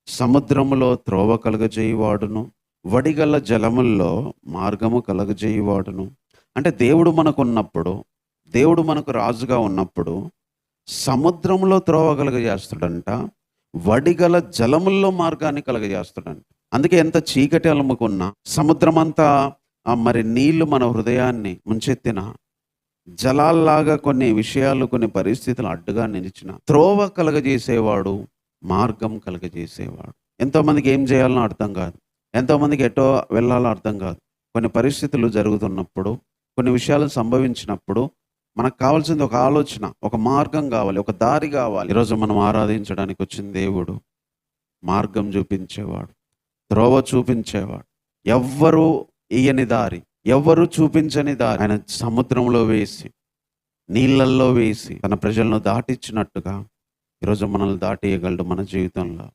సముద్రములో త్రోవ కలుగజేయువాడును, వడిగల జలముల్లో మార్గము కలుగజేయువాడును. అంటే దేవుడు మనకున్నప్పుడు, దేవుడు మనకు రాజుగా ఉన్నప్పుడు సముద్రంలో త్రోవ కలుగజేస్తాడంట, వడిగల జలముల్లో మార్గాన్ని కలుగజేస్తాడంట. అందుకే ఎంత చీకటి అలుముకున్నా, సముద్రమంతా మరి నీళ్లు మన హృదయాన్ని ముంచెత్తిన, జలాల్లాగా కొన్ని విషయాలు, కొన్ని పరిస్థితులు అడ్డుగా నిలిచిన, త్రోవ కలగజేసేవాడు, మార్గం కలగజేసేవాడు. ఎంతోమందికి ఏం చేయాలనో అర్థం కాదు, ఎంతోమందికి ఎటో వెళ్ళాలో అర్థం కాదు. కొన్ని పరిస్థితులు జరుగుతున్నప్పుడు, కొన్ని విషయాలు సంభవించినప్పుడు మనకు కావాల్సింది ఒక ఆలోచన, ఒక మార్గం కావాలి, ఒక దారి కావాలి. ఈరోజు మనం ఆరాధించడానికి వచ్చిన దేవుడు మార్గం చూపించేవాడు, త్రోవ చూపించేవాడు. ఎవ్వరూ ఇయ్యని దారి, ఎవ్వరూ చూపించని దారి ఆయన సముద్రంలో వేసి, నీళ్ళల్లో వేసి తన ప్రజలను దాటించినట్టుగా ఈరోజు మనల్ని దాటియగలడు మన జీవితంలో.